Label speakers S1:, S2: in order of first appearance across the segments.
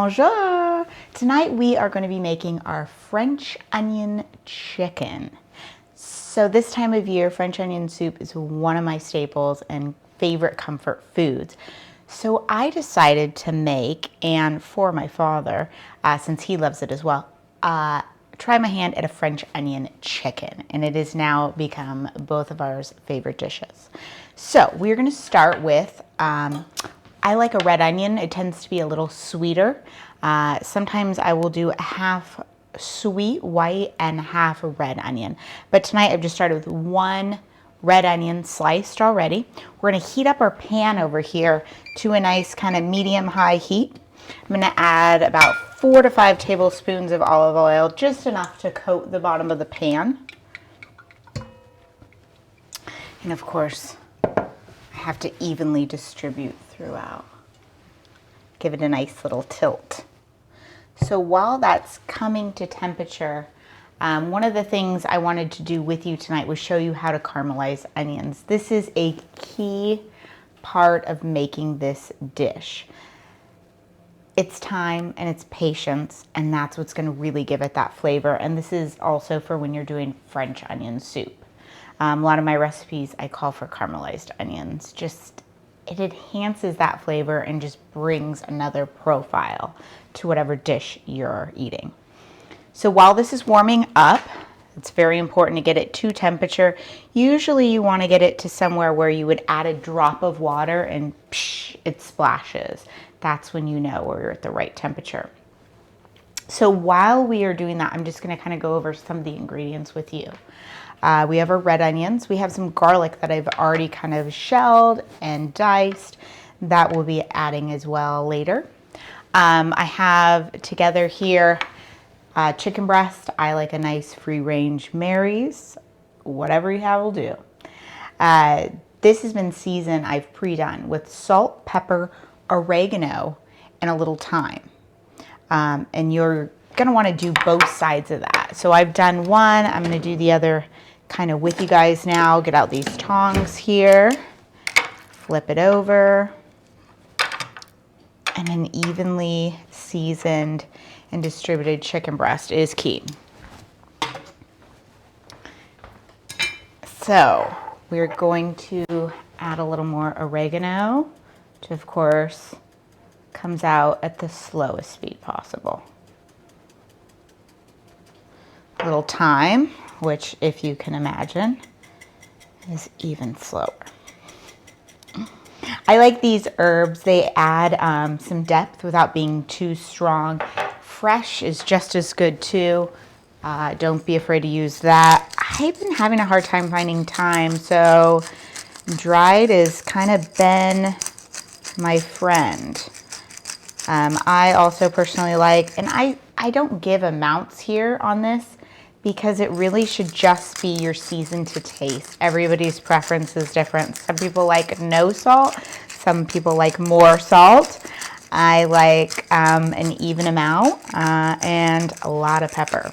S1: Bonjour! Tonight we are going to be making our French onion chicken. So this time of year, French onion soup is one of my staples and favorite comfort foods. So I decided to make, and for my father, since he loves it as well, try my hand at a French onion chicken. And it has now become both of our favorite dishes. So we're going to start with I like a red onion. It tends to be a little sweeter. Sometimes I will do half sweet white and half red onion. But tonight I've just started with one red onion sliced already. We're gonna heat up our pan over here to a nice kind of medium-high heat. I'm gonna add about 4 to 5 tablespoons of olive oil, just enough to coat the bottom of the pan. And of course, I have to evenly distribute throughout. Give it a nice little tilt. So while that's coming to temperature, one of the things I wanted to do with you tonight was show you how to caramelize onions. This is a key part of making this dish. It's time and it's patience, and that's what's going to really give it that flavor. And this is also for when you're doing French onion soup. A lot of my recipes I call for caramelized onions. It enhances that flavor and just brings another profile to whatever dish you're eating. So while this is warming up, it's very important to get it to temperature. Usually you want to get it to somewhere where you would add a drop of water and psh, it splashes. That's when you know where you're at the right temperature. So while we are doing that, I'm just going to kind of go over some of the ingredients with you. We have our red onions. We have some garlic that I've already kind of shelled and diced that we'll be adding as well later. I have together here chicken breast. I like a nice free range Mary's. Whatever you have will do. This has been seasoned, I've pre-done with salt, pepper, oregano, and a little thyme. And you're gonna wanna do both sides of that. So I've done one, I'm gonna do the other kind of with you guys now. Get out these tongs here, flip it over, and an evenly seasoned and distributed chicken breast is key. So we're going to add a little more oregano, which of course comes out at the slowest speed possible. A little thyme, which if you can imagine is even slower. I like these herbs. They add some depth without being too strong. Fresh is just as good too. Don't be afraid to use that. I've been having a hard time finding thyme, so dried has kind of been my friend. I also personally like, and I don't give amounts here on this because it really should just be your season to taste. Everybody's preference is different. Some people like no salt, some people like more salt. I like an even amount and a lot of pepper.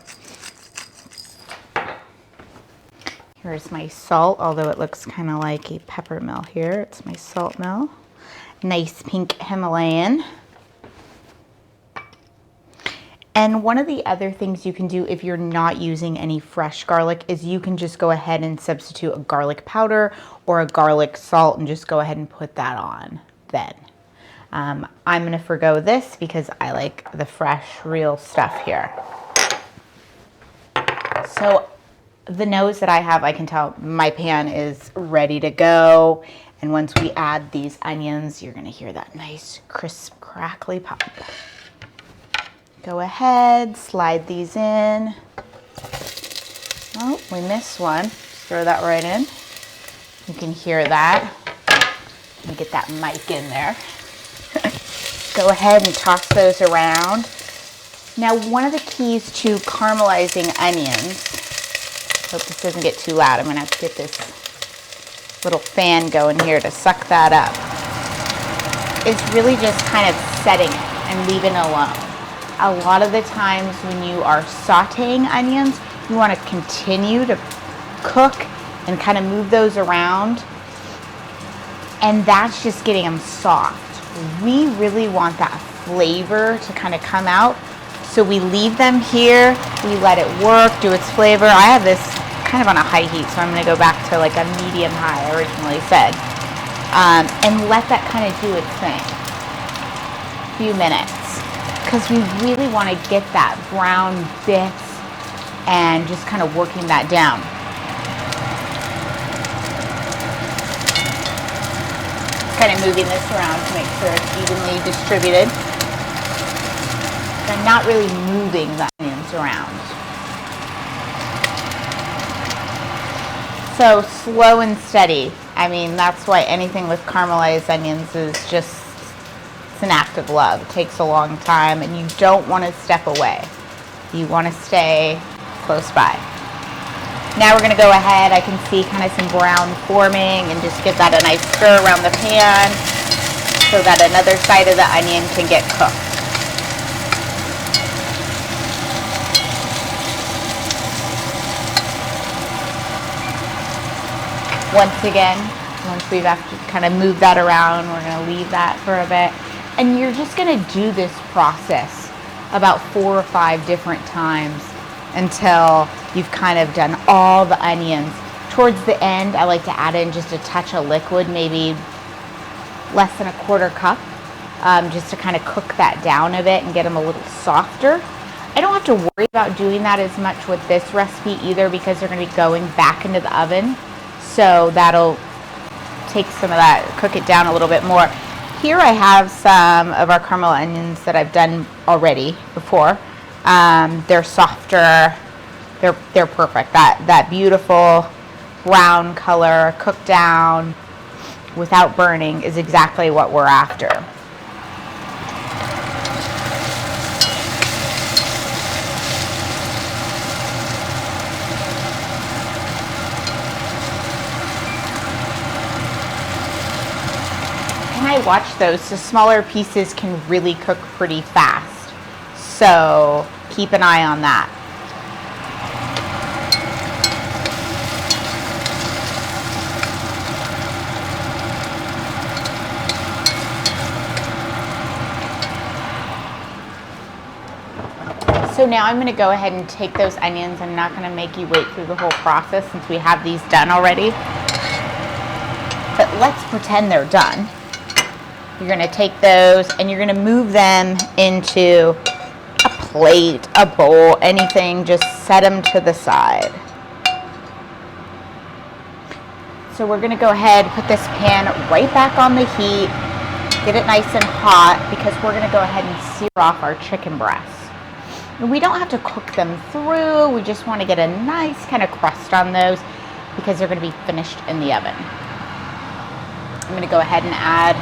S1: Here's my salt, although it looks kind of like a pepper mill here. It's my salt mill. Nice pink Himalayan. And one of the other things you can do if you're not using any fresh garlic is you can just go ahead and substitute a garlic powder or a garlic salt and just go ahead and put that on then. I'm going to forgo this because I like the fresh, real stuff here. So the nose that I have, I can tell my pan is ready to go. And once we add these onions, you're going to hear that nice, crisp, crackly pop. Go ahead, slide these in. Oh, we missed one. Just throw that right in. You can hear that. Let me get that mic in there. Go ahead and toss those around. Now, one of the keys to caramelizing onions, hope this doesn't get too loud. I'm gonna have to get this little fan going here to suck that up, is really just kind of setting it and leaving it alone. A lot of the times when you are sauteing onions, you want to continue to cook and kind of move those around, and that's just getting them soft. We really want that flavor to kind of come out. So we leave them here, we let it work, do its flavor. I have this kind of on a high heat, so I'm going to go back to like a medium high, I originally said. And let that kind of do its thing. A few minutes. Because we really want to get that brown bits and just kind of working that down. Kind of moving this around to make sure it's evenly distributed. I'm not really moving the onions around. So slow and steady. I mean, that's why anything with caramelized onions is just, it's an act of love. It takes a long time and you don't want to step away. You want to stay close by. Now we're going to go ahead, I can see kind of some brown forming, and just give that a nice stir around the pan so that another side of the onion can get cooked. Once again, once we've kind of moved that around, we're going to leave that for a bit. And you're just going to do this process about 4 or 5 different times until you've kind of done all the onions. Towards the end, I like to add in just a touch of liquid, maybe less than a 1/4 cup, just to kind of cook that down a bit and get them a little softer. I don't have to worry about doing that as much with this recipe either, because they're going to be going back into the oven. So that'll take some of that, cook it down a little bit more. Here I have some of our caramel onions that I've done already before. They're softer, they're perfect. That beautiful brown color, cooked down without burning, is exactly what we're after. And I watch those, the smaller pieces can really cook pretty fast. So keep an eye on that. So now I'm going to go ahead and take those onions. I'm not going to make you wait through the whole process since we have these done already. But let's pretend they're done. You're going to take those and you're going to move them into a plate, a bowl, anything. Just set them to the side. So we're going to go ahead, put this pan right back on the heat, get it nice and hot, because we're going to go ahead and sear off our chicken breasts. And we don't have to cook them through. We just want to get a nice kind of crust on those because they're going to be finished in the oven. I'm going to go ahead and add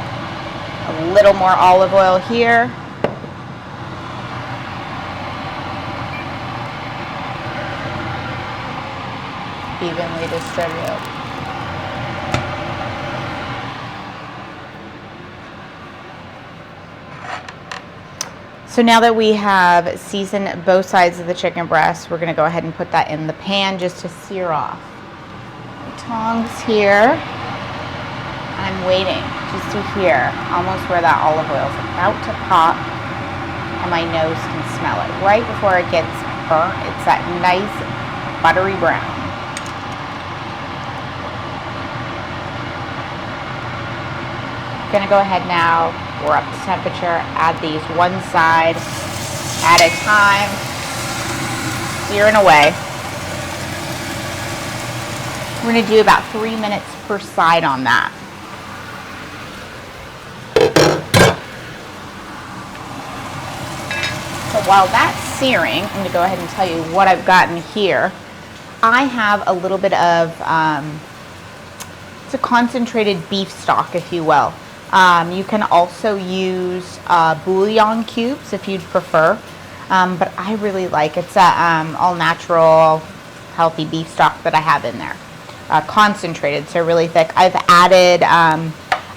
S1: a little more olive oil here. Evenly distribute. So now that we have seasoned both sides of the chicken breast, we're going to go ahead and put that in the pan just to sear off. Tongs here. I'm waiting just to hear almost where that olive oil is about to pop, and my nose can smell it. Right before it gets burnt, it's that nice buttery brown. I'm going to go ahead now. We're up to temperature. Add these one side at a time, searing away. We're going to do about 3 minutes per side on that. So while that's searing, I'm going to go ahead and tell you what I've gotten here. I have a little bit of, it's a concentrated beef stock, if you will. You can also use bouillon cubes if you'd prefer, but I really like, it's a all natural healthy beef stock that I have in there, concentrated, so really thick. I've added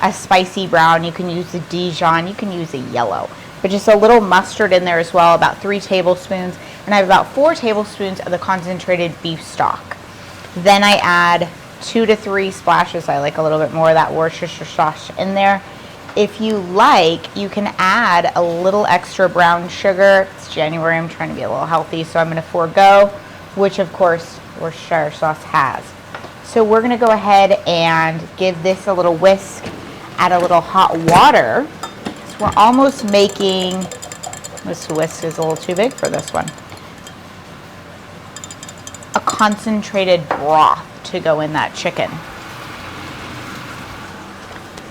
S1: a spicy brown. You can use a Dijon, you can use a yellow, but just a little mustard in there as well, about 3 tablespoons, and I have about 4 tablespoons of the concentrated beef stock. Then I add 2 to 3 splashes. I like a little bit more of that Worcestershire sauce in there. if you like, you can add a little extra brown sugar. It's January, I'm trying to be a little healthy, so I'm gonna forego, which of course Worcestershire sauce has. So we're gonna go ahead and give this a little whisk, add a little hot water. So we're almost making, this whisk is a little too big for this one, a concentrated broth to go in that chicken.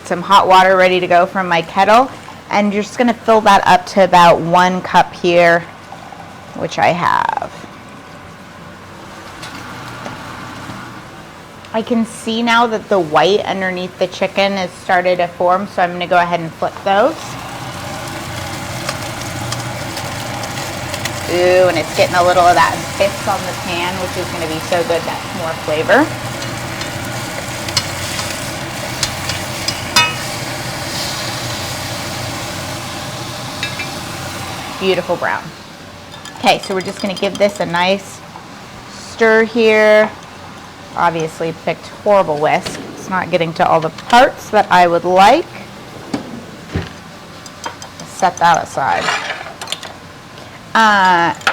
S1: Some hot water ready to go from my kettle, and you're just gonna fill that up to about 1 cup here, which I have. I can see now that the white underneath the chicken has started to form, so I'm gonna go ahead and flip those. Ooh, and it's getting a little of that bits on the pan, which is gonna be so good. That's more flavor. Beautiful brown. Okay, so we're just gonna give this a nice stir here. Obviously picked horrible whisk. It's not getting to all the parts that I would like. Set that aside.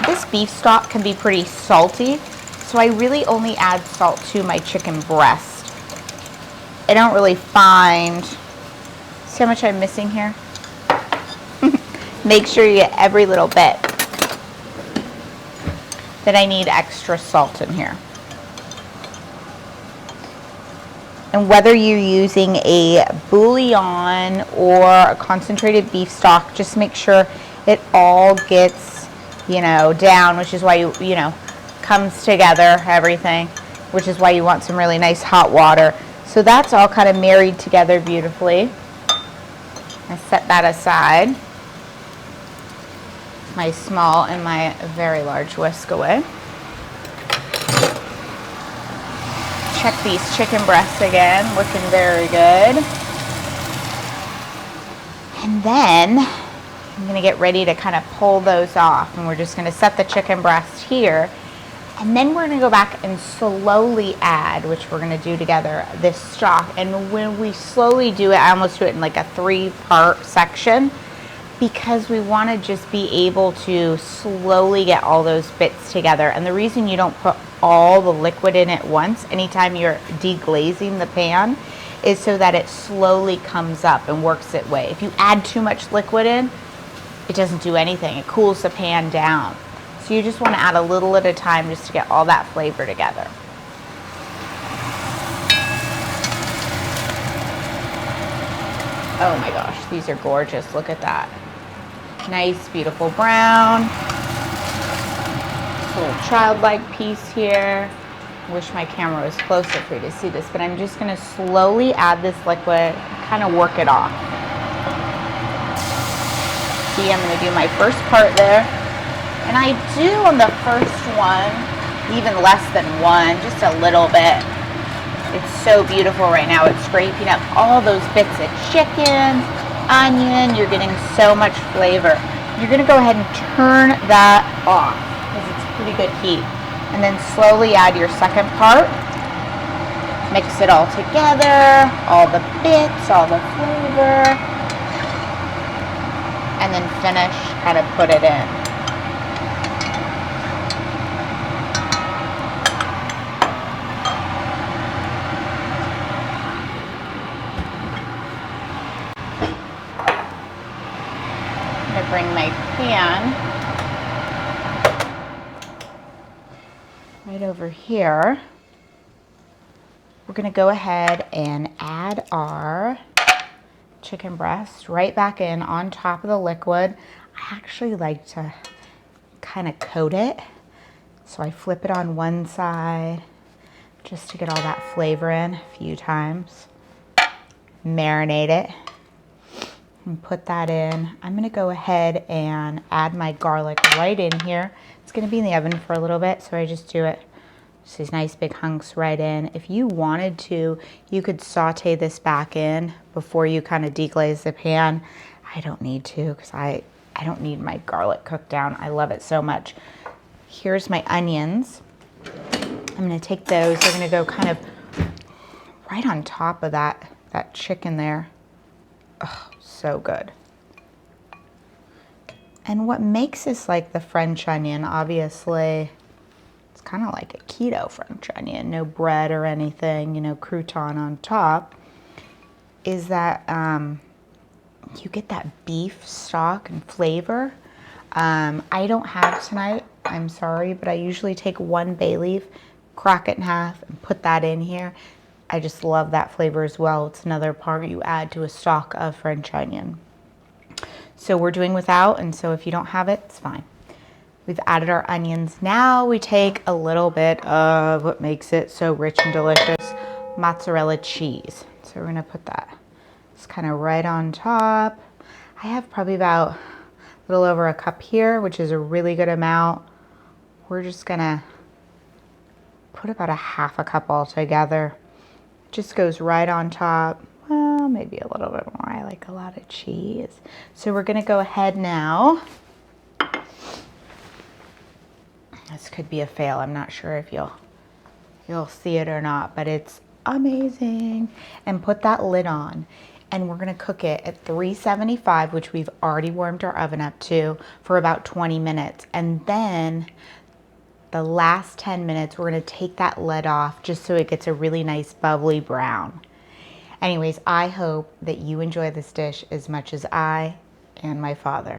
S1: This beef stock can be pretty salty, so I really only add salt to my chicken breast. I don't really find, see how much I'm missing here? Make sure you get every little bit. Then I need extra salt in here. And whether you're using a bouillon or a concentrated beef stock, just make sure it all gets, you know, down, which is why you know, comes together, everything, which is why you want some really nice hot water. So that's all kind of married together beautifully. I set that aside. My small and my very large whisk away. Check these chicken breasts again, looking very good. And then I'm gonna get ready to kind of pull those off, and we're just gonna set the chicken breast here, and then we're gonna go back and slowly add, which we're gonna do together, this stock. And when we slowly do it, I almost do it in like a 3-part section, because we want to just be able to slowly get all those bits together. And the reason you don't put all the liquid in at once anytime you're deglazing the pan is so that it slowly comes up and works its way. If you add too much liquid in, it doesn't do anything. It cools the pan down. So you just want to add a little at a time just to get all that flavor together. Oh my gosh, these are gorgeous. Look at that. Nice, beautiful brown. Little childlike piece here. Wish my camera was closer for you to see this, but I'm just gonna slowly add this liquid, kind of work it off. See, I'm gonna do my first part there. And I do on the first one, even less than 1, just a little bit. It's so beautiful right now. It's scraping up all those bits of chicken, onion. You're getting so much flavor. You're gonna go ahead and turn that off because it's pretty good heat. And then slowly add your second part. Mix it all together, all the bits, all the flavor. And then finish, kind of put it in. Bring my pan right over here. We're going to go ahead and add our chicken breast right back in on top of the liquid. I actually like to kind of coat it, so I flip it on one side just to get all that flavor in a few times. Marinate it. And put that in. I'm going to go ahead and add my garlic right in here. It's going to be in the oven for a little bit, so I just do it. Just these nice big hunks right in. If you wanted to, you could saute this back in before you kind of deglaze the pan. I don't need to because I don't need my garlic cooked down. I love it so much. Here's my onions. I'm going to take those. They're going to go kind of right on top of that chicken there. Oh, so good. And what makes this like the French onion, obviously, it's kind of like a keto French onion, no bread or anything, you know, crouton on top, is that you get that beef stock and flavor. I don't have tonight, I'm sorry, but I usually take one bay leaf, crack it in half, and put that in here. I just love that flavor as well. It's another part you add to a stock of French onion. So we're doing without, and so if you don't have it, it's fine. We've added our onions. Now we take a little bit of what makes it so rich and delicious, mozzarella cheese. So we're gonna put that just kind of right on top. I have probably about a little over a cup here, which is a really good amount. We're just gonna put about a half a cup all together. Just goes right on top. Well, maybe a little bit more. I like a lot of cheese. So we're gonna go ahead now. This could be a fail. I'm not sure if you'll see it or not, but it's amazing. And put that lid on. And we're gonna cook it at 375, which we've already warmed our oven up to, for about 20 minutes. And then the last 10 minutes, we're gonna take that lid off just so it gets a really nice bubbly brown. Anyways, I hope that you enjoy this dish as much as I and my father.